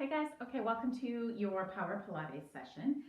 Hey guys, okay, welcome to your Power Pilates session.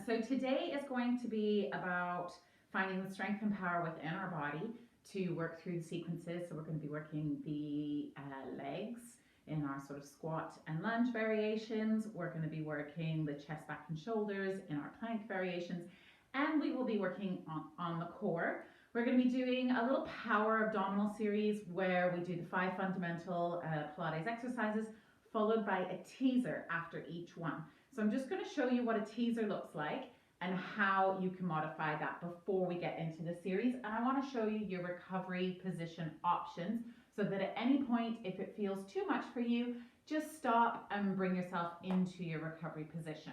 So today is going to be about finding the strength and power within our body to work through the sequences. So we're going to be working the legs in our sort of squat and lunge variations. We're going to be working the chest, back and shoulders in our plank variations. And we will be working on the core. We're going to be doing a little power abdominal series where we do the 5 fundamental Pilates exercises followed by a teaser after each one. So I'm just going to show you what a teaser looks like and how you can modify that before we get into the series. And I want to show you your recovery position options so that at any point, if it feels too much for you, just stop and bring yourself into your recovery position.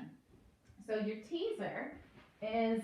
So your teaser is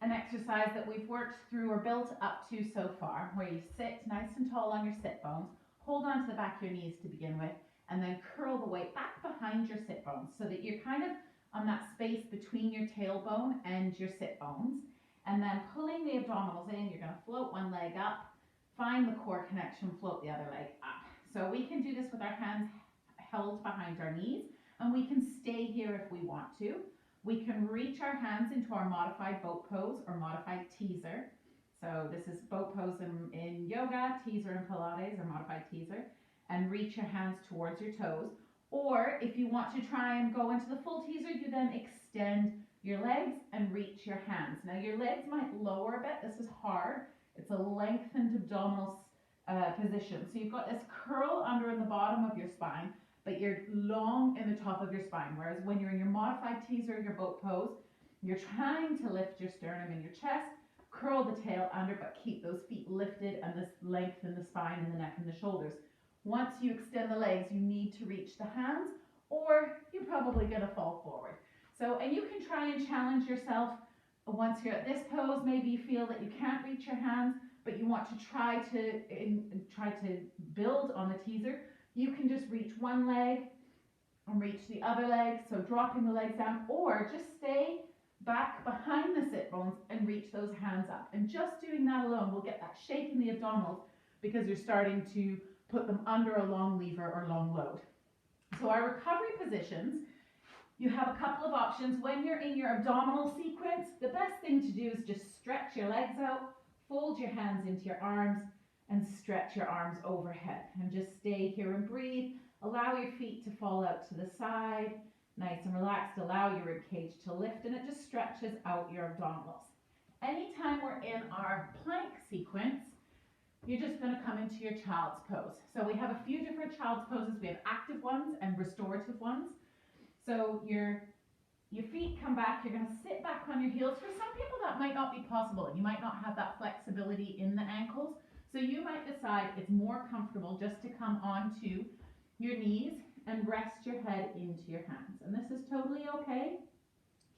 an exercise that we've worked through or built up to so far, where you sit nice and tall on your sit bones, hold on to the back of your knees to begin with, and then curl the weight back behind your sit bones so that you're kind of on that space between your tailbone and your sit bones. And then pulling the abdominals in, you're going to float one leg up, find the core connection, float the other leg up. So we can do this with our hands held behind our knees, and we can stay here if we want to. We can reach our hands into our modified boat pose or modified teaser. So this is boat pose in yoga, teaser in Pilates or modified teaser. And reach your hands towards your toes. Or if you want to try and go into the full teaser, you then extend your legs and reach your hands. Now your legs might lower a bit. This is hard. It's a lengthened abdominal position. So you've got this curl under in the bottom of your spine, but you're long in the top of your spine. Whereas when you're in your modified teaser, your boat pose, you're trying to lift your sternum in your chest, curl the tail under, but keep those feet lifted and this lengthen the spine and the neck and the shoulders. Once you extend the legs, you need to reach the hands, or you're probably going to fall forward. So, and you can try and challenge yourself once you're at this pose. Maybe you feel that you can't reach your hands, but you want to try to build on the teaser. You can just reach one leg and reach the other leg, so dropping the legs down, or just stay back behind the sit bones and reach those hands up. And just doing that alone will get that shake in the abdominals because you're starting to put them under a long lever or long load. So our recovery positions, you have a couple of options. When you're in your abdominal sequence, the best thing to do is just stretch your legs out, fold your hands into your arms, and stretch your arms overhead. And just stay here and breathe. Allow your feet to fall out to the side, nice and relaxed. Allow your rib cage to lift, and it just stretches out your abdominals. Anytime we're in our plank sequence, you're just going to come into your child's pose. So we have a few different child's poses. We have active ones and restorative ones. So your feet come back. You're going to sit back on your heels. For some people that might not be possible. You might not have that flexibility in the ankles. So you might decide it's more comfortable just to come onto your knees and rest your head into your hands. And this is totally okay.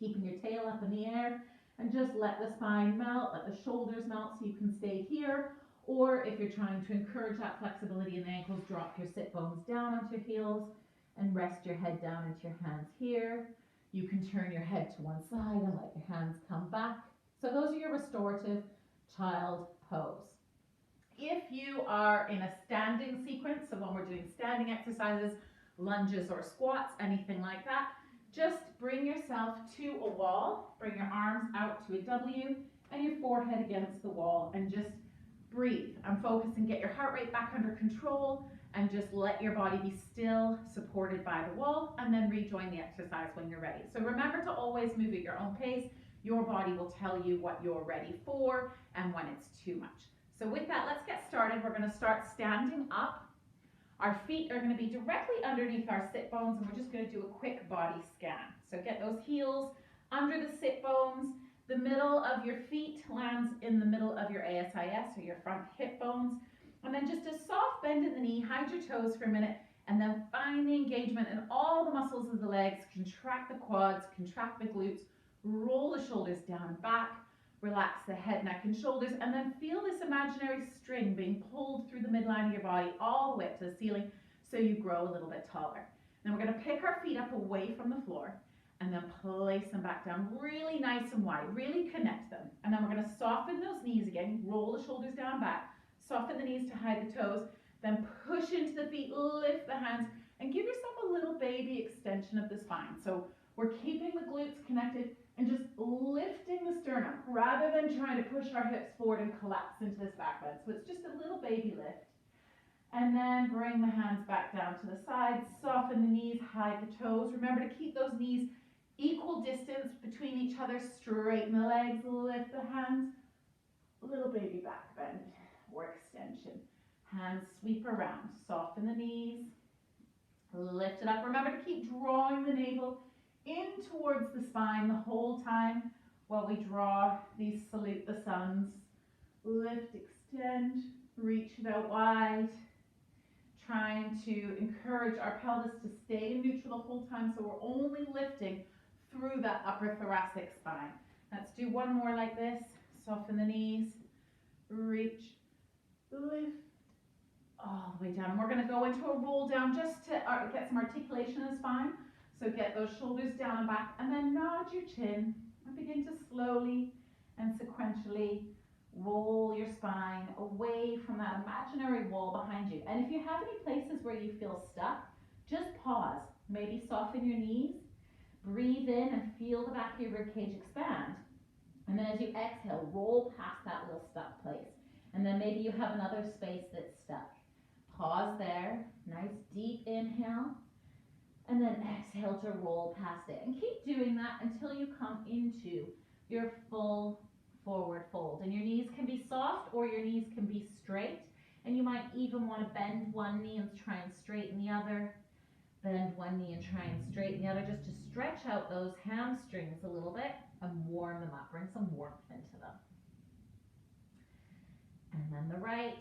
Keeping your tail up in the air and just let the spine melt, let the shoulders melt so you can stay here. Or if you're trying to encourage that flexibility in the ankles, drop your sit bones down onto your heels and rest your head down into your hands here. You can turn your head to one side and let your hands come back. So those are your restorative child pose. If you are in a standing sequence, so when we're doing standing exercises, lunges or squats, anything like that, just bring yourself to a wall, bring your arms out to a W and your forehead against the wall and just breathe and focus and get your heart rate back under control and just let your body be still, supported by the wall, and then rejoin the exercise when you're ready. So remember to always move at your own pace. Your body will tell you what you're ready for and when it's too much. So with that, let's get started. We're going to start standing up. Our feet are going to be directly underneath our sit bones, and we're just going to do a quick body scan. So get those heels under the sit bones. The middle of your feet lands in the middle of your ASIS or your front hip bones. And then just a soft bend in the knee, hide your toes for a minute, and then find the engagement in all the muscles of the legs. Contract the quads, contract the glutes, roll the shoulders down and back, relax the head, neck, and shoulders, and then feel this imaginary string being pulled through the midline of your body all the way up to the ceiling so you grow a little bit taller. Then we're going to pick our feet up away from the floor and then place them back down really nice and wide, really connect them. And then we're going to soften those knees again, roll the shoulders down back, soften the knees to hide the toes, then push into the feet, lift the hands, and give yourself a little baby extension of the spine. So we're keeping the glutes connected and just lifting the sternum rather than trying to push our hips forward and collapse into this back bend. So it's just a little baby lift. And then bring the hands back down to the sides, soften the knees, hide the toes. Remember to keep those knees equal distance between each other, straighten the legs, lift the hands, little baby back bend or extension. Hands sweep around, soften the knees, lift it up. Remember to keep drawing the navel in towards the spine the whole time while we draw these salute the suns. Lift, extend, reach it out wide. Trying to encourage our pelvis to stay in neutral the whole time, so we're only lifting through that upper thoracic spine. Let's do one more like this. Soften the knees, reach, lift, all the way down. And we're going to go into a roll down just to get some articulation in the spine. So get those shoulders down and back, and then nod your chin and begin to slowly and sequentially roll your spine away from that imaginary wall behind you. And if you have any places where you feel stuck, just pause. Maybe soften your knees, breathe in and feel the back of your ribcage expand. And then as you exhale, roll past that little stuck place. And then maybe you have another space that's stuck. Pause there, nice deep inhale, and then exhale to roll past it. And keep doing that until you come into your full forward fold. And your knees can be soft or your knees can be straight. And you might even want to bend one knee and try and straighten the other. Bend one knee and try and straighten the other, just to stretch out those hamstrings a little bit and warm them up. Bring some warmth into them. And then the right.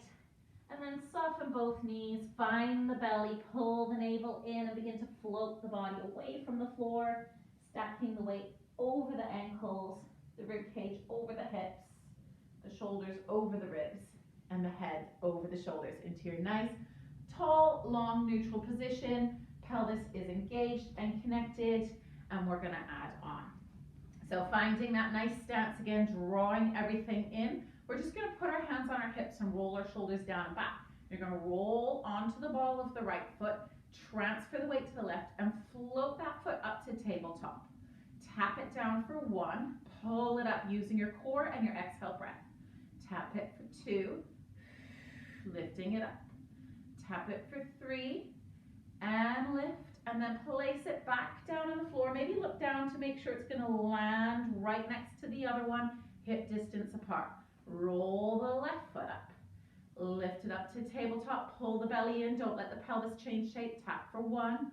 And then soften both knees. Find the belly. Pull the navel in and begin to float the body away from the floor. Stacking the weight over the ankles. The rib cage over the hips, the shoulders over the ribs, and the head over the shoulders into your nice, tall, long, neutral position. Pelvis is engaged and connected, and we're going to add on. So finding that nice stance again, drawing everything in. We're just going to put our hands on our hips and roll our shoulders down and back. You're going to roll onto the ball of the right foot, transfer the weight to the left, and float that foot up to tabletop. Tap it down for 1, pull it up using your core and your exhale breath. Tap it for 2, lifting it up. Tap it for 3, and lift, and then place it back down on the floor. Maybe look down to make sure it's going to land right next to the other one, hip distance apart. Roll the left foot up. Lift it up to tabletop, pull the belly in, don't let the pelvis change shape. Tap for 1,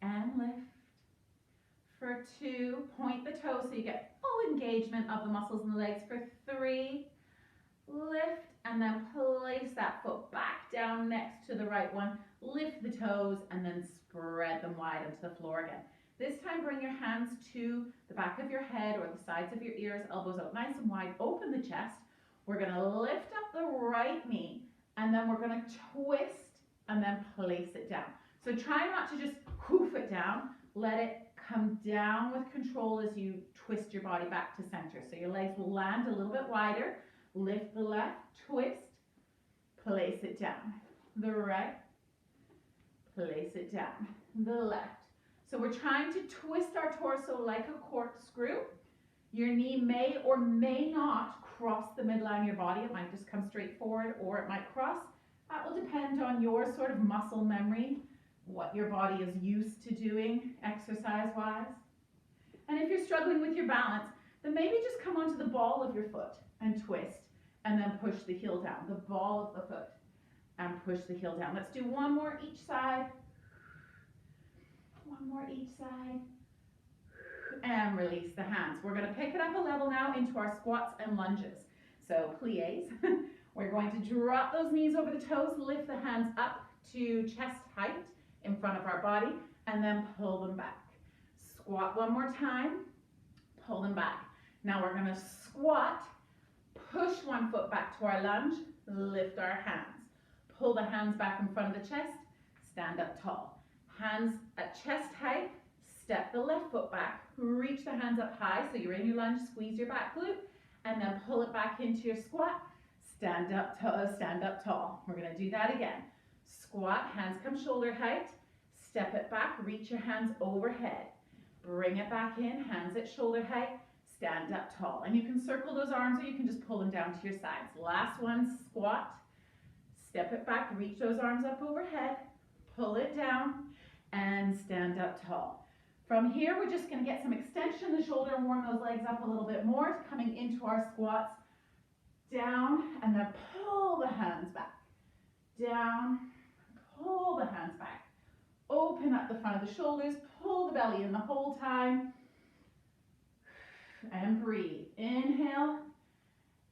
and lift. For 2, point the toes so you get full engagement of the muscles in the legs. For 3, lift, and then place that foot back down next to the right one. Lift the toes and then spread them wide onto the floor again. This time bring your hands to the back of your head or the sides of your ears, elbows out nice and wide. Open the chest. We're going to lift up the right knee, and then we're going to twist and then place it down. So try not to just hoof it down. Let it come down with control as you twist your body back to center. So your legs will land a little bit wider. Lift the left, twist, place it down. The right, place it down. The left. So we're trying to twist our torso like a corkscrew. Your knee may or may not cross the midline of your body. It might just come straight forward, or it might cross. That will depend on your sort of muscle memory, what your body is used to doing exercise-wise. And if you're struggling with your balance, then maybe just come onto the ball of your foot and twist, and then push the heel down, the ball of the foot, and push the heel down. Let's do one more each side. One more each side. And release the hands. We're going to pick it up a level now into our squats and lunges. So plies. We're going to drop those knees over the toes, lift the hands up to chest height in front of our body, and then pull them back. Squat one more time, pull them back. Now we're going to squat, push one foot back to our lunge, lift our hands. Pull the hands back in front of the chest, stand up tall. Hands at chest height, step the left foot back, reach the hands up high so you're in your lunge, squeeze your back glute, and then pull it back into your squat, stand up tall. We're going to do that again. Squat, hands come shoulder height, Step it back, reach your hands overhead. Bring it back in, hands at shoulder height, stand up tall. And you can circle those arms or you can just pull them down to your sides. Last one, squat. Step it back, reach those arms up overhead, pull it down, and stand up tall. From here, we're just gonna get some extension in the shoulder and warm those legs up a little bit more, coming into our squats. Down, and then pull the hands back. Down, pull the hands back. Open up the front of the shoulders, pull the belly in the whole time. And breathe. Inhale,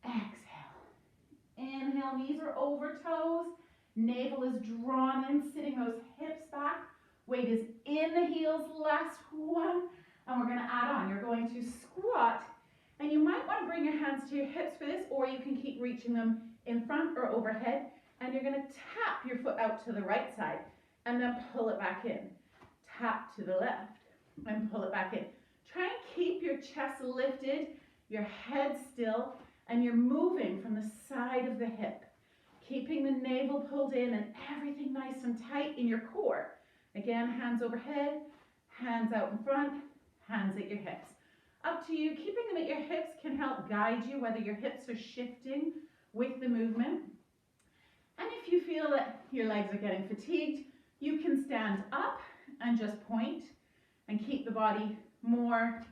exhale. Inhale, knees are over toes. Navel is drawn in, sitting those hips back. Weight is in the heels, last one. And we're gonna add on. You're going to squat. And you might want to bring your hands to your hips for this, or you can keep reaching them in front or overhead. And you're going to tap your foot out to the right side and then pull it back in. Tap to the left and pull it back in. Try and keep your chest lifted, your head still, and you're moving from the side of the hip. Keeping the navel pulled in and everything nice and tight in your core. Again, hands overhead, hands out in front, hands at your hips. Up to you. Keeping them at your hips can help guide you whether your hips are shifting with the movement. And if you feel that your legs are getting fatigued, you can stand up and just point and keep the body more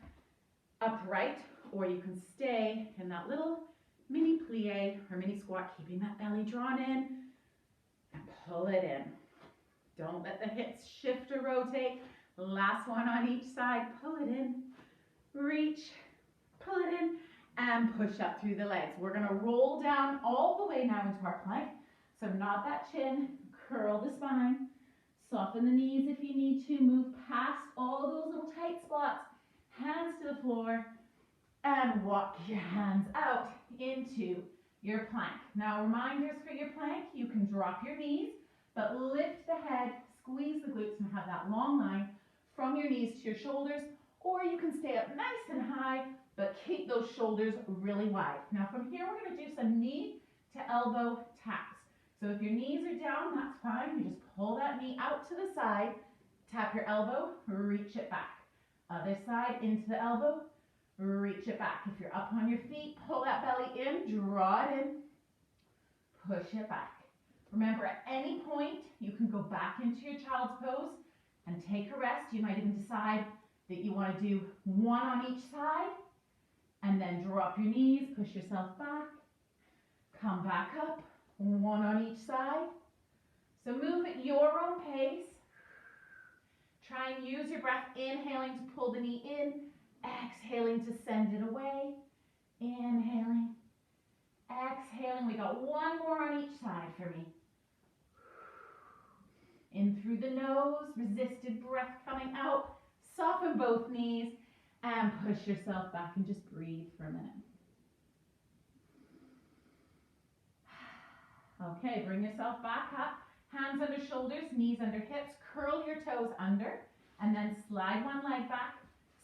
upright, or you can stay in that little mini plie or mini squat, keeping that belly drawn in and pull it in. Don't let the hips shift or rotate. Last one on each side. Pull it in. Reach, pull it in, and push up through the legs. We're going to roll down all the way now into our plank. So nod that chin, curl the spine, soften the knees if you need to, move past all of those little tight spots, hands to the floor, and walk your hands out into your plank. Now reminders for your plank, you can drop your knees, but lift the head, squeeze the glutes, and have that long line from your knees to your shoulders. Or you can stay up nice and high, but keep those shoulders really wide. Now from here, we're going to do some knee to elbow taps. So if your knees are down, that's fine. You just pull that knee out to the side, tap your elbow, reach it back. Other side into the elbow, reach it back. If you're up on your feet, pull that belly in, draw it in, push it back. Remember, at any point, you can go back into your child's pose and take a rest. You might even decide that you want to do one on each side, and then drop your knees, push yourself back, come back up, one on each side. So move at your own pace. Try and use your breath, inhaling to pull the knee in, exhaling to send it away, inhaling, exhaling. We got one more on each side for me. In through the nose, resisted breath coming out. Soften both knees and push yourself back and just breathe for a minute. Okay, bring yourself back up. Hands under shoulders, knees under hips. Curl your toes under and then slide one leg back.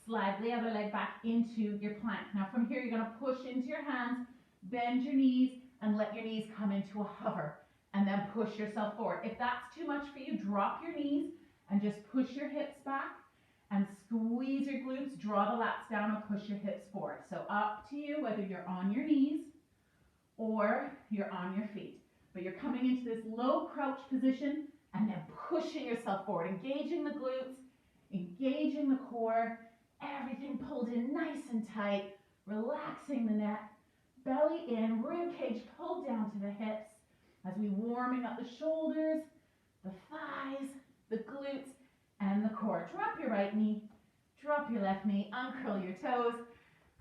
Slide the other leg back into your plank. Now from here, you're going to push into your hands, bend your knees, and let your knees come into a hover. And then push yourself forward. If that's too much for you, drop your knees and just push your hips back. And squeeze your glutes, draw the lats down and push your hips forward. So up to you whether you're on your knees or you're on your feet. But you're coming into this low crouch position and then pushing yourself forward, engaging the glutes, engaging the core, everything pulled in nice and tight, relaxing the neck, belly in, rib cage pulled down to the hips as we warming up the shoulders, the thighs, the glutes, and the core. Drop your right knee, drop your left knee, uncurl your toes,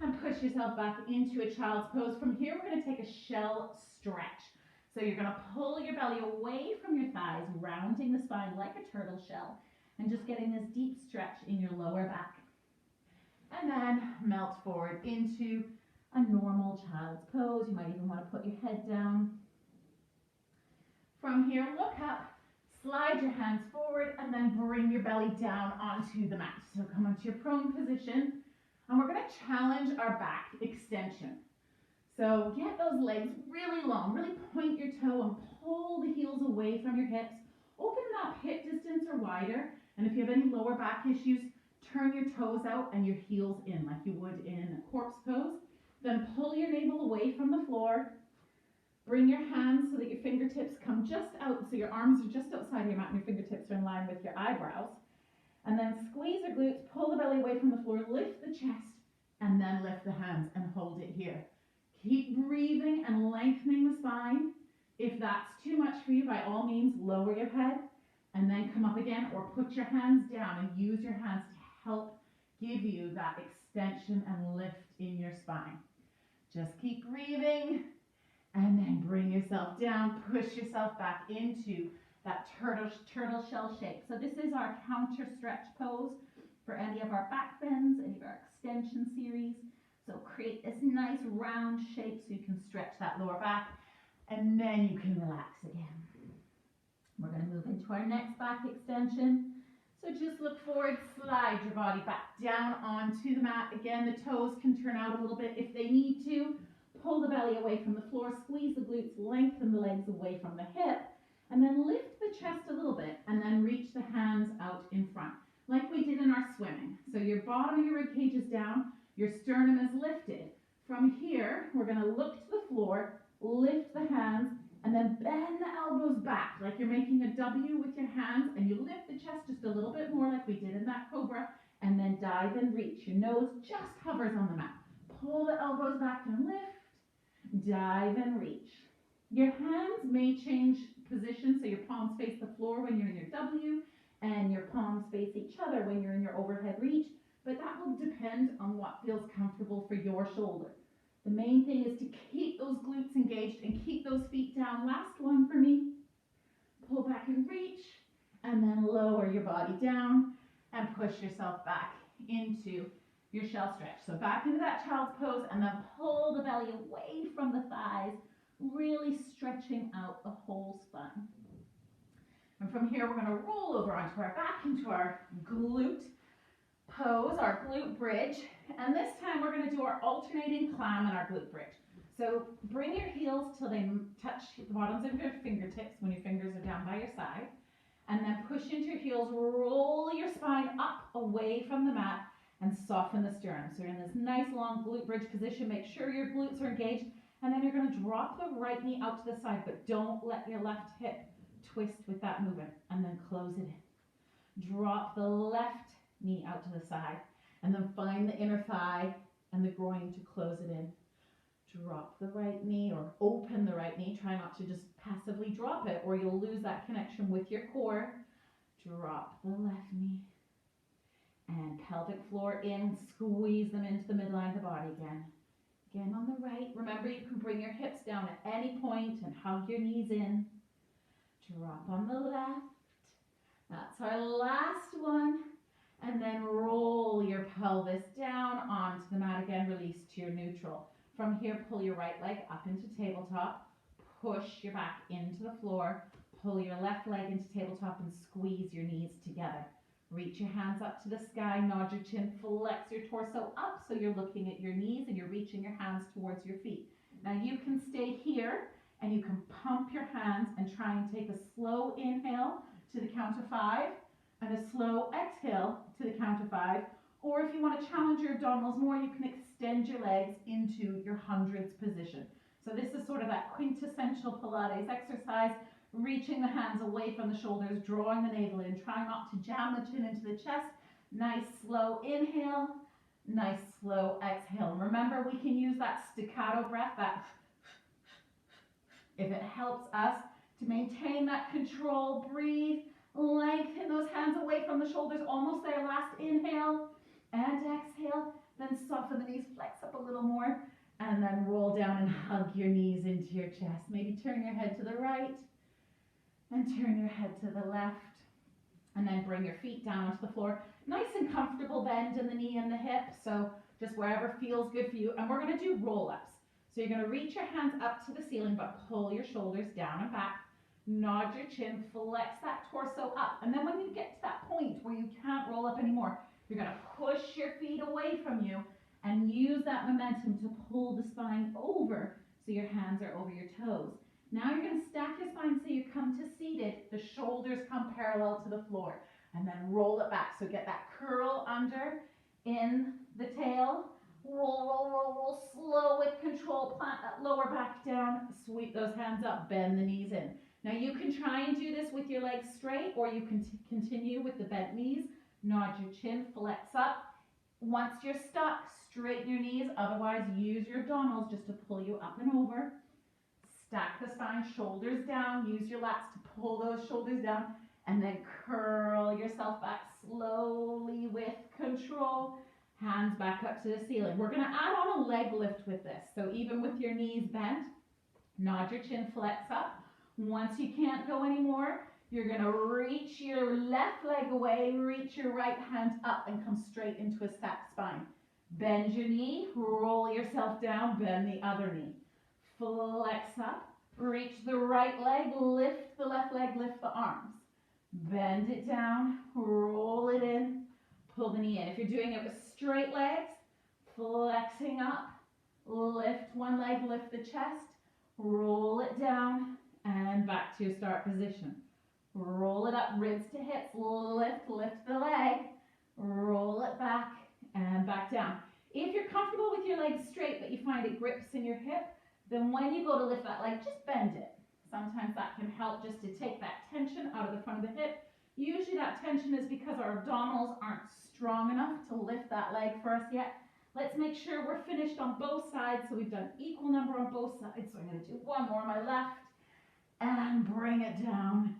and push yourself back into a child's pose. From here, we're going to take a shell stretch. So you're going to pull your belly away from your thighs, rounding the spine like a turtle shell, and just getting this deep stretch in your lower back. And then melt forward into a normal child's pose. You might even want to put your head down. From here, look up. Slide your hands forward and then bring your belly down onto the mat. So come onto your prone position and we're going to challenge our back extension. So get those legs really long, really point your toe and pull the heels away from your hips. Open them up hip distance or wider And if you have any lower back issues, turn your toes out and your heels in like you would in a corpse pose. Then pull your navel away from the floor. Bring your hands so that your fingertips come just out, so your arms are just outside your mat and your fingertips are in line with your eyebrows. And then squeeze your glutes, pull the belly away from the floor, lift the chest, and then lift the hands and hold it here. Keep breathing and lengthening the spine. If that's too much for you, by all means, lower your head and then come up again, or put your hands down and use your hands to help give you that extension and lift in your spine. Just keep breathing and then bring yourself down, push yourself back into that turtle shell shape. So this is our counter stretch pose for any of our back bends, any of our extension series. So create this nice round shape so you can stretch that lower back, and then you can relax again. We're going to move into our next back extension. So just look forward, slide your body back down onto the mat. Again, the toes can turn out a little bit if they need to. Pull the belly away from the floor, squeeze the glutes, lengthen the legs away from the hip, and then lift the chest a little bit, and then reach the hands out in front, like we did in our swimming. So your bottom of your rib cage is down, your sternum is lifted. From here, we're going to look to the floor, lift the hands, and then bend the elbows back, like you're making a W with your hands, and you lift the chest just a little bit more like we did in that cobra, and then dive and reach. Your nose just hovers on the mat. Pull the elbows back and lift, dive and reach. Your hands may change position, so your palms face the floor when you're in your W, and your palms face each other when you're in your overhead reach, but that will depend on what feels comfortable for your shoulder. The main thing is to keep those glutes engaged and keep those feet down. Last one for me. Pull back and reach, and then lower your body down and push yourself back into your shell stretch. So back into that child's pose, and then pull the belly away from the thighs, really stretching out the whole spine. And from here, we're going to roll over onto our back into our glute pose, our glute bridge. And this time we're going to do our alternating climb and our glute bridge. So bring your heels till they touch the bottoms of your fingertips when your fingers are down by your side. And then push into your heels, roll your spine up away from the mat and soften the sternum. So you're in this nice long glute bridge position. Make sure your glutes are engaged. And then you're going to drop the right knee out to the side, but don't let your left hip twist with that movement, and then close it in. Drop the left knee out to the side, and then find the inner thigh and the groin to close it in. Drop the right knee, or open the right knee. Try not to just passively drop it, or you'll lose that connection with your core. Drop the left knee. And pelvic floor in, squeeze them into the midline of the body again. Again on the right. Remember, you can bring your hips down at any point and hug your knees in. Drop on the left. That's our last one. And then roll your pelvis down onto the mat again. Release to your neutral. From here, pull your right leg up into tabletop. Push your back into the floor. Pull your left leg into tabletop and squeeze your knees together. Reach your hands up to the sky, nod your chin, flex your torso up so you're looking at your knees and you're reaching your hands towards your feet. Now you can stay here and you can pump your hands and try and take a slow inhale to the count of 5 and a slow exhale to the count of 5. Or if you want to challenge your abdominals more, you can extend your legs into your hundreds position. So this is sort of that quintessential Pilates exercise. Reaching the hands away from the shoulders, drawing the navel in, trying not to jam the chin into the chest. Nice slow inhale, nice slow exhale. Remember, we can use that staccato breath, that if it helps us to maintain that control. Breathe, lengthen those hands away from the shoulders, almost there. Last inhale and exhale, then soften the knees, flex up a little more, and then roll down and hug your knees into your chest. Maybe turn your head to the right and turn your head to the left, and then bring your feet down onto the floor. Nice and comfortable bend in the knee and the hip, so just wherever feels good for you. And we're going to do roll-ups. So you're going to reach your hands up to the ceiling, but pull your shoulders down and back. Nod your chin, flex that torso up. And then when you get to that point where you can't roll up anymore, you're going to push your feet away from you and use that momentum to pull the spine over so your hands are over your toes. Now you're going to stack your spine so you come to seated. The shoulders come parallel to the floor. and then roll it back. So get that curl under in the tail. Roll, roll, roll, roll, slow with control. Plant that lower back down. Sweep those hands up. Bend the knees in. Now you can try and do this with your legs straight, or you can continue with the bent knees. Nod your chin, flex up. Once you're stuck, straighten your knees. Otherwise, use your abdominals just to pull you up and over. Stack the spine, shoulders down. Use your lats to pull those shoulders down. And then curl yourself back slowly with control. Hands back up to the ceiling. We're going to add on a leg lift with this. So even with your knees bent, nod your chin, flex up. Once you can't go anymore, you're going to reach your left leg away, reach your right hand up and come straight into a stacked spine. Bend your knee, roll yourself down, bend the other knee. Flex up, reach the right leg, lift the left leg, lift the arms. Bend it down, roll it in, pull the knee in. If you're doing it with straight legs, flexing up, lift one leg, lift the chest, roll it down, and back to your start position. Roll it up, ribs to hips, lift the leg, roll it back, and back down. If you're comfortable with your legs straight, but you find it grips in your hip, then when you go to lift that leg, just bend it. Sometimes that can help just to take that tension out of the front of the hip. Usually that tension is because our abdominals aren't strong enough to lift that leg for us yet. Let's make sure we're finished on both sides. So we've done equal number on both sides. So I'm going to do one more on my left and bring it down.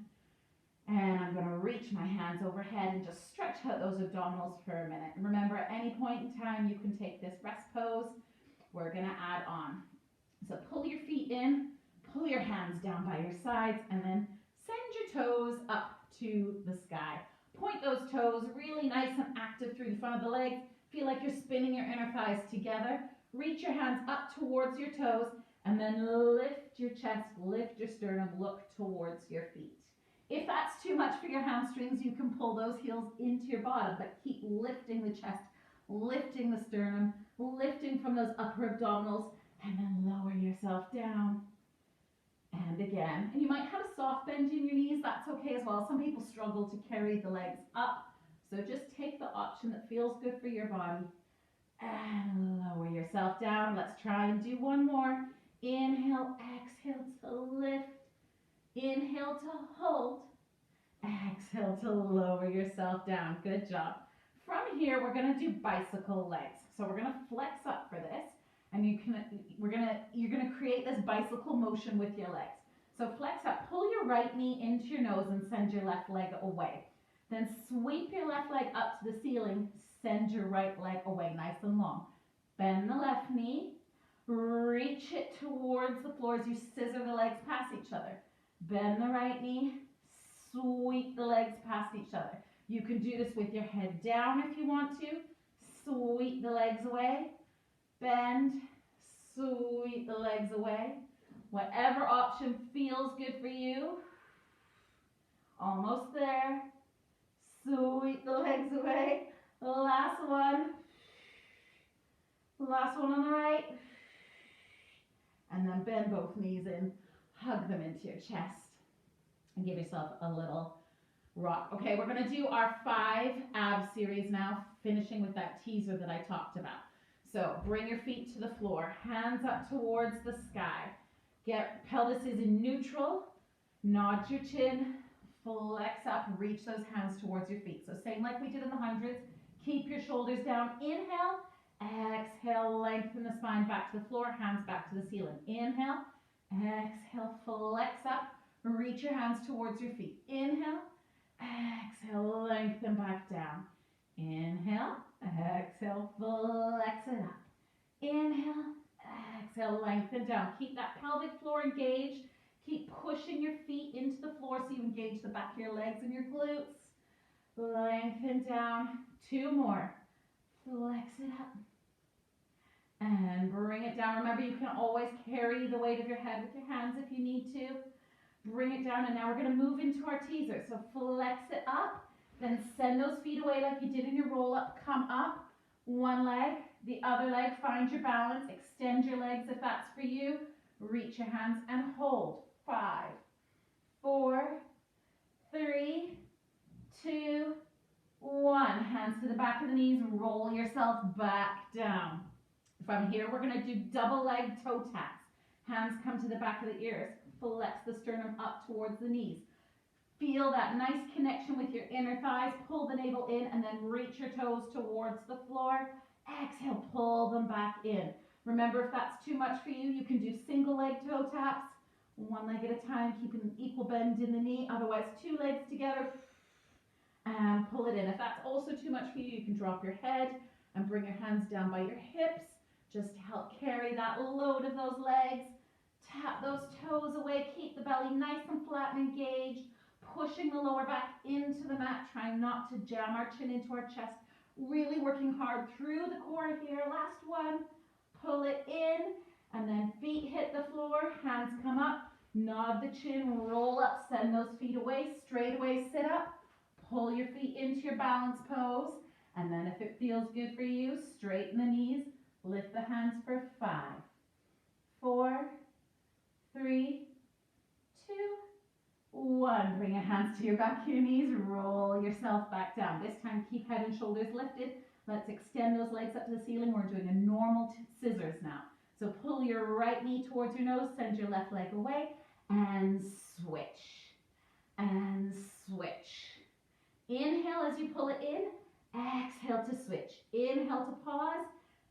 And I'm going to reach my hands overhead and just stretch out those abdominals for a minute. And remember, at any point in time, you can take this rest pose. We're going to add on. So pull your feet in, pull your hands down by your sides, and then send your toes up to the sky. Point those toes really nice and active through the front of the legs. Feel like you're spinning your inner thighs together. Reach your hands up towards your toes, and then lift your chest, lift your sternum, look towards your feet. If that's too much for your hamstrings, you can pull those heels into your bottom, but keep lifting the chest, lifting the sternum, lifting from those upper abdominals, and then lower yourself down. And again, and you might have a soft bend in your knees, that's okay as well. Some people struggle to carry the legs up, so just take the option that feels good for your body and lower yourself down. Let's try and do one more. Inhale, exhale to lift. Inhale to hold. Exhale to lower yourself down. Good job. From here, we're going to do bicycle legs. So we're going to flex up for this, and you're going to create this bicycle motion with your legs. So flex up, pull your right knee into your nose and send your left leg away. Then sweep your left leg up to the ceiling, send your right leg away, nice and long. Bend the left knee, reach it towards the floor as you scissor the legs past each other. Bend the right knee, sweep the legs past each other. You can do this with your head down if you want to. Sweep the legs away, bend, sweep the legs away. Whatever option feels good for you. Almost there. Sweep the legs away. Last one. Last one on the right. And then bend both knees in. Hug them into your chest. And give yourself a little rock. Okay, we're going to do our 5 ab series now, finishing with that teaser that I talked about. So bring your feet to the floor. Hands up towards the sky. Get pelvis is in neutral. Nod your chin. Flex up, reach those hands towards your feet. So same like we did in the hundreds. Keep your shoulders down. Inhale, exhale, lengthen the spine back to the floor, hands back to the ceiling. Inhale, exhale, flex up, reach your hands towards your feet. Inhale, exhale, lengthen back down. Inhale, exhale, flex it up. Inhale, exhale, lengthen down. Keep that pelvic floor engaged. Keep pushing your feet into the floor so you engage the back of your legs and your glutes. Lengthen down. 2 more. Flex it up. And bring it down. Remember, you can always carry the weight of your head with your hands if you need to. Bring it down, and now we're going to move into our teaser. So flex it up, then send those feet away like you did in your roll-up. Come up. One leg, the other leg. Find your balance. Extend your legs if that's for you. Reach your hands and hold. 5, 4, 3, 2, 1. Hands to the back of the knees, roll yourself back down. From here, we're gonna do double leg toe taps. Hands come to the back of the ears, flex the sternum up towards the knees. Feel that nice connection with your inner thighs, pull the navel in and then reach your toes towards the floor. Exhale, pull them back in. Remember, if that's too much for you, you can do single leg toe taps, one leg at a time, keeping an equal bend in the knee. Otherwise, 2 legs together and pull it in. If that's also too much for you, you can drop your head and bring your hands down by your hips just to help carry that load of those legs. Tap those toes away, keep the belly nice and flat and engaged, pushing the lower back into the mat, trying not to jam our chin into our chest, really working hard through the core here. Last one, pull it in, and then feet hit the floor, hands come up, nod the chin, roll up, send those feet away, straight away sit up, pull your feet into your balance pose, and then if it feels good for you, straighten the knees, lift the hands for 5, 4, 3, 2, 1. Bring your hands to your back of your knees, roll yourself back down. This time keep head and shoulders lifted. Let's extend those legs up to the ceiling. We're doing a normal scissors now. So pull your right knee towards your nose, send your left leg away, and switch. And switch. Inhale as you pull it in, exhale to switch. Inhale to pause,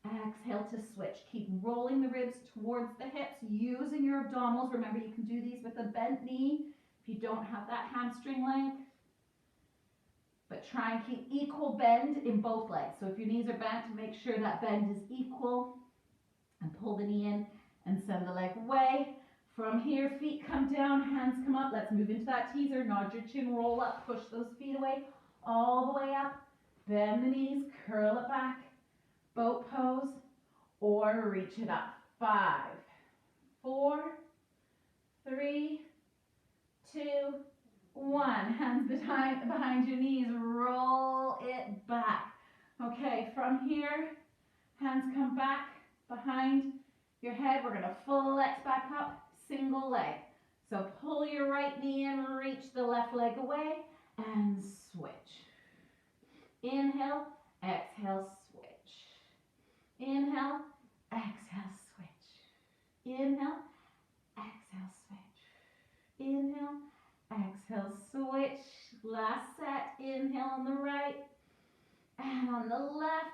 exhale to switch. Keep rolling the ribs towards the hips, using your abdominals. Remember, you can do these with a bent knee if you don't have that hamstring length. But try and keep equal bend in both legs. So if your knees are bent, make sure that bend is equal. And pull the knee in and send the leg away. From here, feet come down, hands come up. Let's move into that teaser. Nod your chin, roll up, push those feet away, all the way up. Bend the knees, curl it back. Boat pose, or reach it up. 5, 4, 3, 2, 1. Hands behind your knees, roll it back. Okay, from here, hands come back behind your head. We're gonna flex back up, single leg. So pull your right knee in, reach the left leg away, and switch. Inhale, exhale, switch. Inhale, exhale, switch. Inhale, exhale, switch. Inhale, exhale, switch. Last set. Inhale on the right and on the left.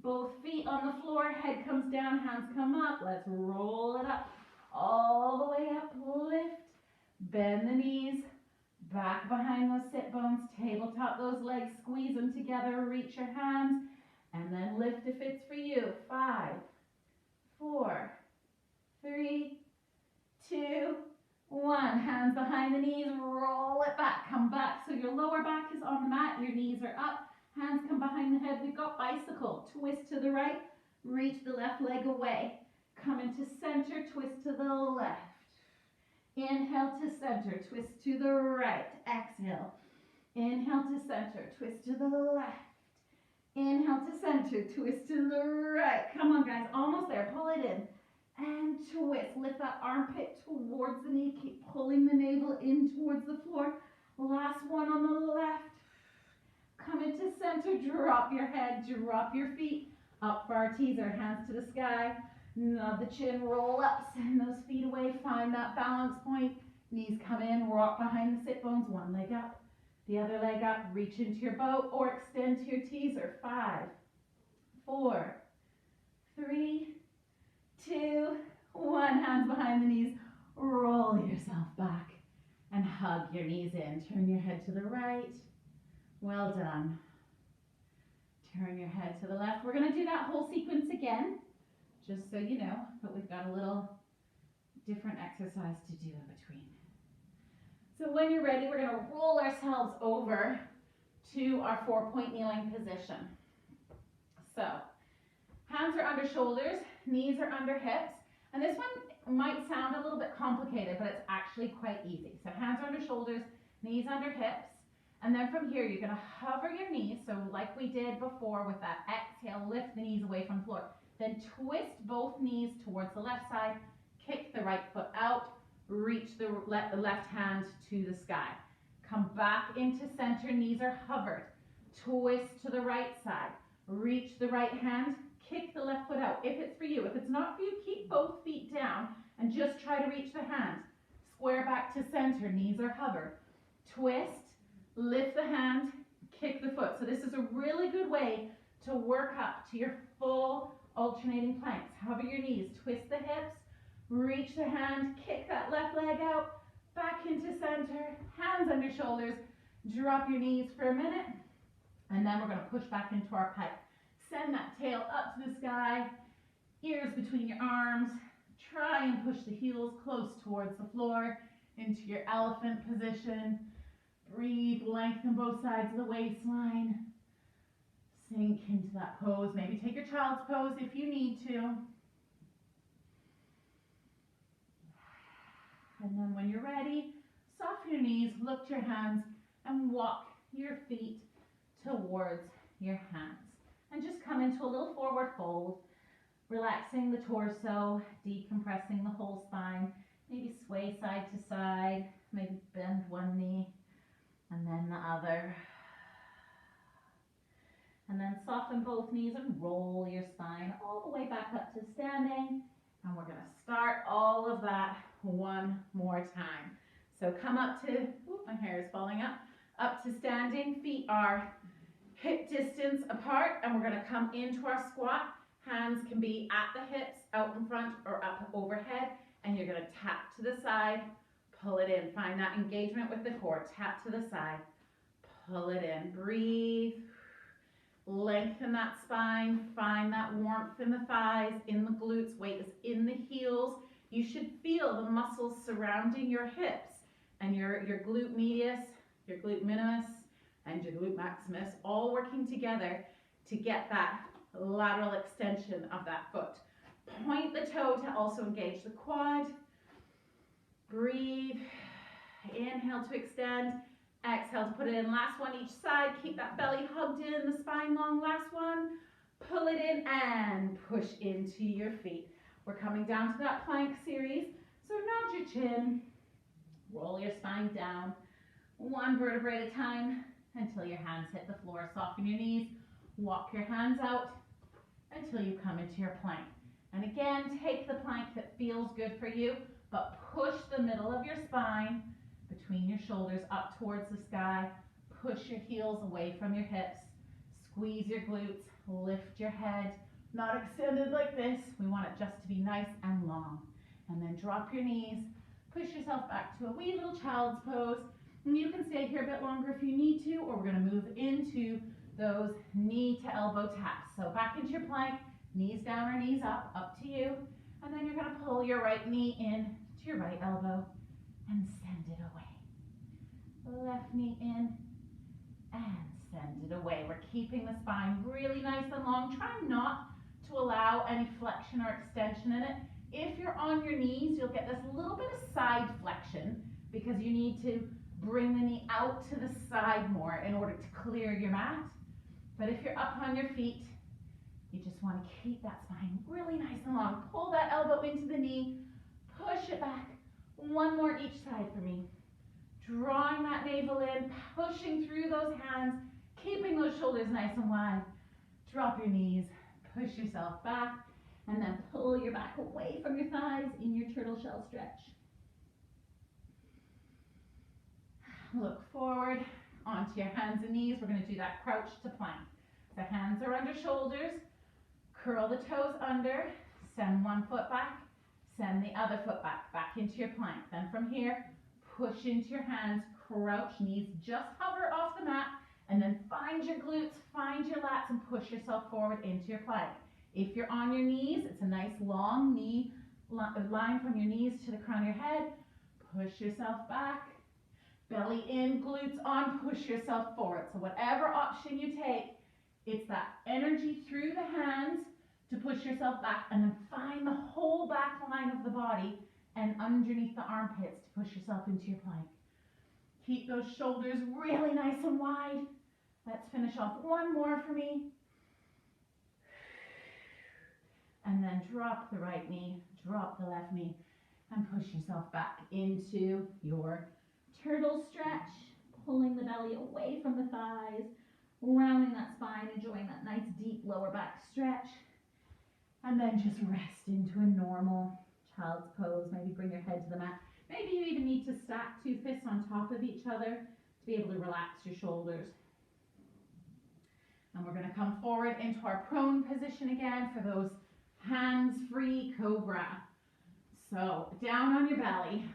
Both feet on the floor, head comes down, hands come up. Let's roll it up, all the way up, lift. Bend the knees, back behind those sit bones, tabletop those legs, squeeze them together, reach your hands, and then lift if it's for you. 5, 4, 3, 2, 1. Hands behind the knees, roll it back, come back. So your lower back is on the mat, your knees are up, hands come behind the head. We've got bicycle, twist to the right, reach the left leg away. Come into center, twist to the left. Inhale to center, twist to the right. Exhale. Inhale to center, twist to the left. Inhale to center, twist to the right. Come on, guys, almost there. Pull it in and twist. Lift that armpit towards the knee. Keep pulling the navel in towards the floor. Last one on the left. Come into center, drop your head, drop your feet. Up for our teaser, hands to the sky. Nod the chin, roll up, send those feet away, find that balance point. Knees come in, rock behind the sit bones, one leg up, the other leg up, reach into your boat or extend to your teaser. 5, 4, 3, 2, 1. Hands behind the knees, roll yourself back and hug your knees in. Turn your head to the right. Well done. Turn your head to the left. We're going to do that whole sequence again, just so you know, but we've got a little different exercise to do in between. So when you're ready, we're going to roll ourselves over to our 4-point kneeling position. So hands are under shoulders, knees are under hips, and this one might sound a little bit complicated, but it's actually quite easy. So hands are under shoulders, knees under hips. And then from here, you're going to hover your knees. So like we did before with that exhale, lift the knees away from the floor. Then twist both knees towards the left side, kick the right foot out, reach the left hand to the sky. Come back into center, knees are hovered. twist to the right side, reach the right hand, kick the left foot out. If it's for you, if it's not for you, keep both feet down and just try to reach the hand. Square back to center, knees are hover. Twist, lift the hand, kick the foot. So this is a really good way to work up to your full alternating planks. Hover your knees, twist the hips, reach the hand, kick that left leg out, back into center, hands under shoulders, drop your knees for a minute, and then we're going to push back into our pike. Send that tail up to the sky, ears between your arms, try and push the heels close towards the floor into your elephant position. Breathe, lengthen both sides of the waistline. Sink into that pose. Maybe take your child's pose if you need to. And then when you're ready, soften your knees, lift your hands, and walk your feet towards your hands. And just come into a little forward fold, relaxing the torso, decompressing the whole spine. Maybe sway side to side, maybe bend one knee and then the other. And then soften both knees and roll your spine all the way back up to standing. And we're going to start all of that one more time. So come up to, my hair is falling up to standing. Feet are hip distance apart, and we're going to come into our squat. Hands can be at the hips, out in front, or up overhead. And you're going to tap to the side, pull it in. Find that engagement with the core. Tap to the side, pull it in. Breathe. Lengthen that spine. Find that warmth in the thighs, in the glutes. Weight is in the heels. You should feel the muscles surrounding your hips and your glute medius, your glute minimus, and your glute maximus all working together to get that lateral extension of that foot. Point the toe to also engage the quad. Breathe. Inhale to extend. Exhale to put it in. Last one each side. Keep that belly hugged in, the spine long. Last one. Pull it in and push into your feet. We're coming down to that plank series. So nod your chin. Roll your spine down. One vertebrae at a time until your hands hit the floor. Soften your knees. Walk your hands out until you come into your plank. And again, take the plank that feels good for you, but push the middle of your spine between your shoulders up towards the sky. Push your heels away from your hips. Squeeze your glutes. Lift your head. Not extended like this. We want it just to be nice and long. And then drop your knees. Push yourself back to a wee little child's pose. And you can stay here a bit longer if you need to, or we're going to move into those knee to elbow taps. So back into your plank, knees down or knees up to you. And then you're going to pull your right knee in to your right elbow and send it away. Left knee in and send it away. We're keeping the spine really nice and long. Try not to allow any flexion or extension in it. If you're on your knees, you'll get this little bit of side flexion because you need to bring the knee out to the side more in order to clear your mat. But if you're up on your feet, you just want to keep that spine really nice and long. Pull that elbow into the knee, push it back. One more each side for me. Drawing that navel in, pushing through those hands, keeping those shoulders nice and wide. Drop your knees, push yourself back, and then pull your back away from your thighs in your turtle shell stretch. Look forward onto your hands and knees. We're going to do that crouch to plank. The hands are under shoulders. Curl the toes under. Send one foot back. Send the other foot back into your plank. Then from here, push into your hands. Crouch, knees just hover off the mat. And then find your glutes, find your lats, and push yourself forward into your plank. If you're on your knees, it's a nice long knee line from your knees to the crown of your head. Push yourself back. Belly in, glutes on, push yourself forward. So whatever option you take, it's that energy through the hands to push yourself back, and then find the whole back line of the body and underneath the armpits to push yourself into your plank. Keep those shoulders really nice and wide. Let's finish off one more for me. And then drop the right knee, drop the left knee, and push yourself back into your turtle stretch, pulling the belly away from the thighs, rounding that spine, enjoying that nice deep lower back stretch. And then just rest into a normal child's pose. Maybe bring your head to the mat. Maybe you even need to stack two fists on top of each other to be able to relax your shoulders. And we're going to come forward into our prone position again for those hands-free cobra. So down on your belly.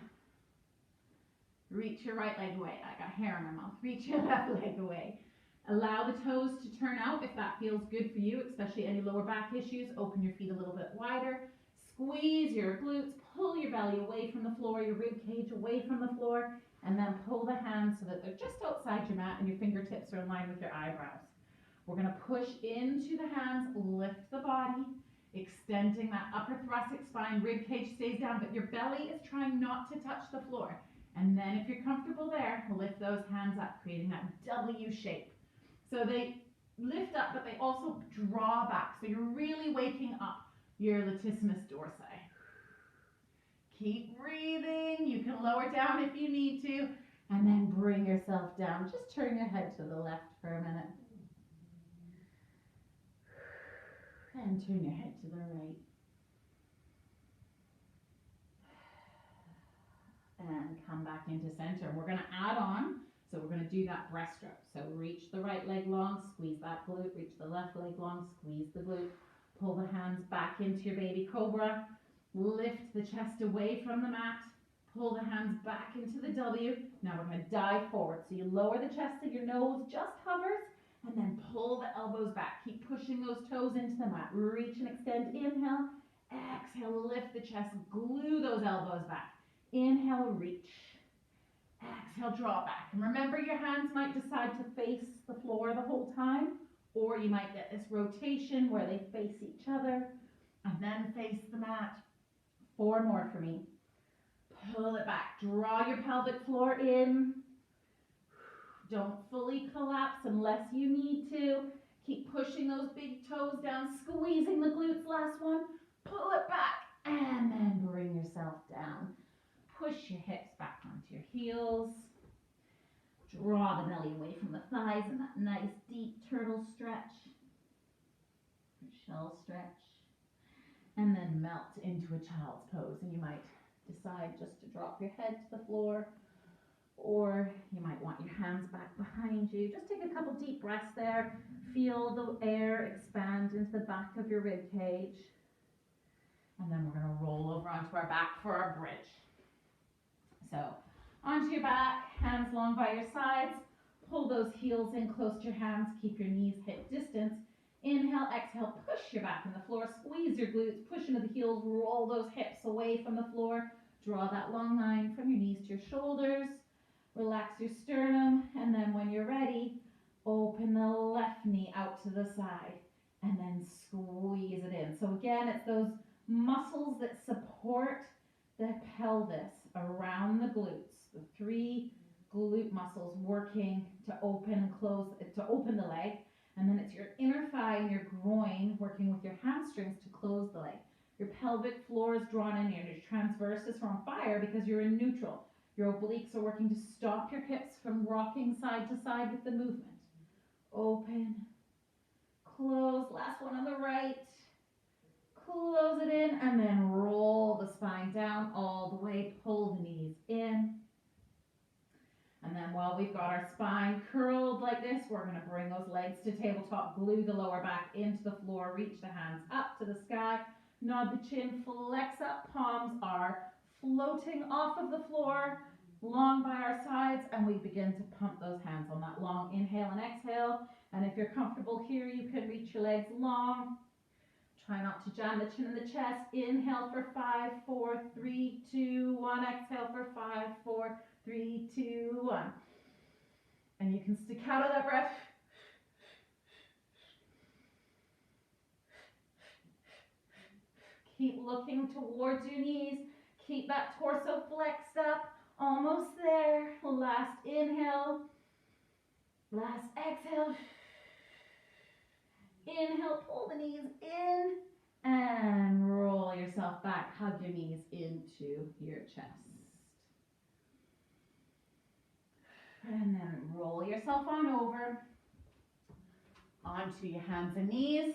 Reach your right leg away. I got hair in my mouth. Reach your left leg away. Allow the toes to turn out if that feels good for you, especially any lower back issues. Open your feet a little bit wider. Squeeze your glutes. Pull your belly away from the floor, your rib cage away from the floor, and then pull the hands so that they're just outside your mat and your fingertips are in line with your eyebrows. We're going to push into the hands, lift the body, extending that upper thoracic spine. Rib cage stays down, but your belly is trying not to touch the floor. And then if you're comfortable there, lift those hands up, creating that W shape. So they lift up, but they also draw back. So you're really waking up your latissimus dorsi. Keep breathing. You can lower down if you need to. And then bring yourself down. Just turn your head to the left for a minute. And turn your head to the right. And come back into center. We're going to add on. So we're going to do that breaststroke. So reach the right leg long, squeeze that glute. Reach the left leg long, squeeze the glute. Pull the hands back into your baby cobra. Lift the chest away from the mat. Pull the hands back into the W. Now we're going to dive forward. So you lower the chest so your nose just hovers. And then pull the elbows back. Keep pushing those toes into the mat. Reach and extend. Inhale. Exhale. Lift the chest. Glue those elbows back. Inhale. Reach. Exhale. Draw back. And remember, your hands might decide to face the floor the whole time. Or you might get this rotation where they face each other. And then face the mat. 4 more for me. Pull it back. Draw your pelvic floor in. Don't fully collapse unless you need to. Keep pushing those big toes down, squeezing the glutes. Last one. Pull it back and then bring yourself down. Push your hips back onto your heels. Draw the belly away from the thighs in that nice deep turtle stretch. Shell stretch. And then melt into a child's pose. And you might decide just to drop your head to the floor. Or you might want your hands back behind you. Just take a couple deep breaths there. Feel the air expand into the back of your rib cage. And then we're going to roll over onto our back for our bridge. So onto your back, hands long by your sides. Pull those heels in close to your hands. Keep your knees hip distance. Inhale, exhale, push your back on the floor. Squeeze your glutes, push into the heels. Roll those hips away from the floor. Draw that long line from your knees to your shoulders. Relax your sternum, and then when you're ready, open the left knee out to the side, and then squeeze it in. So again, it's those muscles that support the pelvis around the glutes, the 3 glute muscles working to open and close, to open the leg, and then it's your inner thigh and your groin working with your hamstrings to close the leg. Your pelvic floor is drawn in, your transverses are on fire because you're in neutral. Your obliques are working to stop your hips from rocking side to side with the movement. Open, close, last one on the right. Close it in and then roll the spine down all the way. Pull the knees in. And then while we've got our spine curled like this, we're going to bring those legs to tabletop. Glue the lower back into the floor. Reach the hands up to the sky. Nod the chin, flex up. Palms are floating off of the floor, long by our sides, and we begin to pump those hands on that long inhale and exhale. And if you're comfortable here, you can reach your legs long. Try not to jam the chin in the chest. Inhale for 5, 4, 3, 2, 1. Exhale for 5, 4, 3, 2, 1. And you can stick out of that breath. Keep looking towards your knees. Keep that torso flexed up. Almost there. Last inhale. Last exhale. Inhale, pull the knees in and roll yourself back. Hug your knees into your chest. And then roll yourself on over. onto your hands and knees.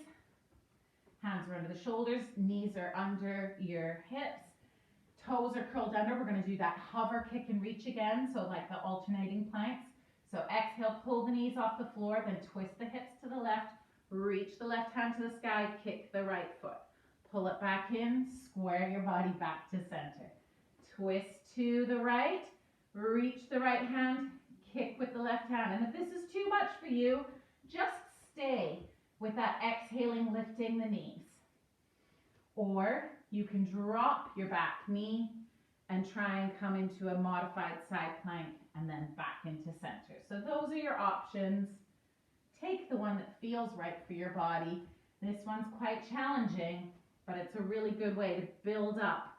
Hands are under the shoulders, knees are under your hips, toes are curled under. We're going to do that hover, kick, and reach again, so like the alternating planks. So exhale, pull the knees off the floor, then twist the hips to the left, reach the left hand to the sky, kick the right foot. Pull it back in, square your body back to center. Twist to the right, reach the right hand, kick with the left hand. And if this is too much for you, just stay with that exhaling, lifting the knees. Or you can drop your back knee and try and come into a modified side plank and then back into center. So those are your options. Take the one that feels right for your body. This one's quite challenging, but it's a really good way to build up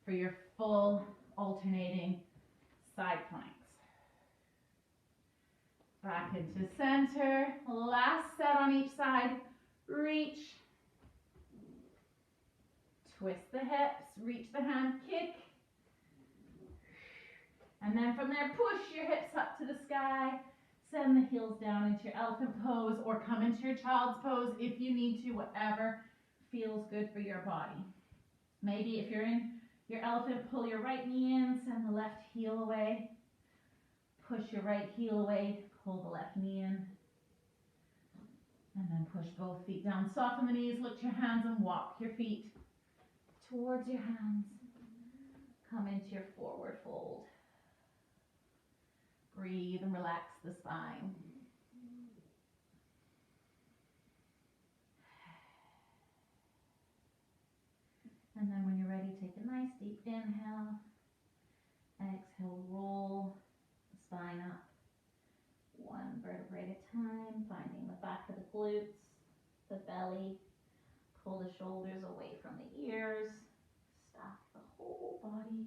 for your full alternating side planks. Back into center. Last set on each side. Reach. Twist the hips. Reach the hand. Kick. And then from there, push your hips up to the sky. Send the heels down into your elephant pose or come into your child's pose if you need to, whatever feels good for your body. Maybe if you're in your elephant, pull your right knee in, send the left heel away. Push your right heel away, pull the left knee in. And then push both feet down. Soften the knees, lift your hands and walk your feet towards your hands. Come into your forward fold. Breathe and relax the spine. And then when you're ready, take a nice deep inhale. Exhale, roll the spine up. One vertebrae at a time, finding the back of the glutes, the belly. Pull the shoulders away from the ears. Stack the whole body.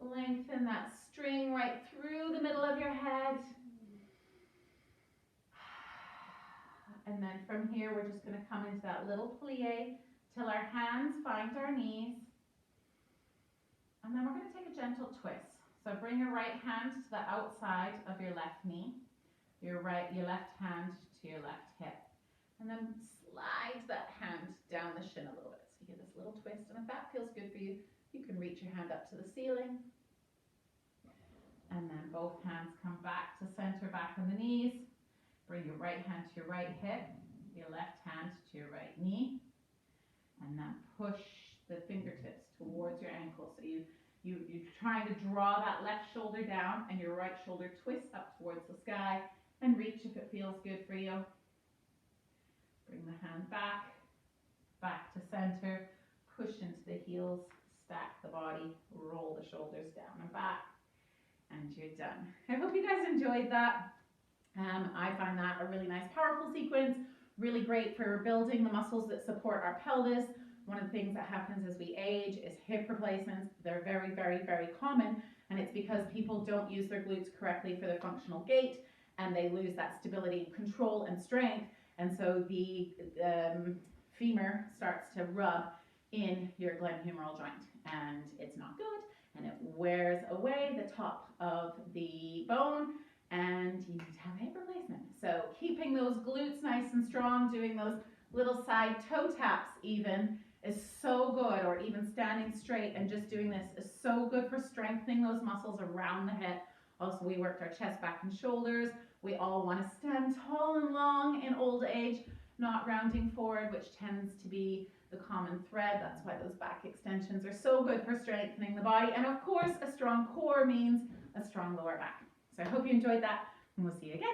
Lengthen that string right through the middle of your head. And then from here, we're just going to come into that little plie till our hands find our knees. And then we're going to take a gentle twist. So bring your right hand to the outside of your left knee, your left hand to your left hip. And then slide that hand down the shin a little bit. So you get this little twist. And if that feels good for you, you can reach your hand up to the ceiling. And then both hands come back to center, back on the knees. Bring your right hand to your right hip, your left hand to your right knee. And then push the fingertips towards your ankle. So you're trying to draw that left shoulder down and your right shoulder twists up towards the sky and reach if it feels good for you. Bring the hand back, back to center, push into the heels, stack the body, roll the shoulders down and back, and you're done. I hope you guys enjoyed that. I find that a really nice, powerful sequence, really great for building the muscles that support our pelvis. One of the things that happens as we age is hip replacements. They're very, very, very common, and it's because people don't use their glutes correctly for their functional gait, and they lose that stability, control, and strength, and so the femur starts to rub in your glenohumeral joint, and it's not good, and it wears away the top of the bone, and you need to have a hip replacement. So keeping those glutes nice and strong, doing those little side toe taps even, is so good, or even standing straight and just doing this is so good for strengthening those muscles around the hip. Also, we worked our chest, back, and shoulders. We all want to stand tall and long in old age, not rounding forward, which tends to be the common thread. That's why those back extensions are so good for strengthening the body. And of course, a strong core means a strong lower back. So I hope you enjoyed that, and we'll see you again.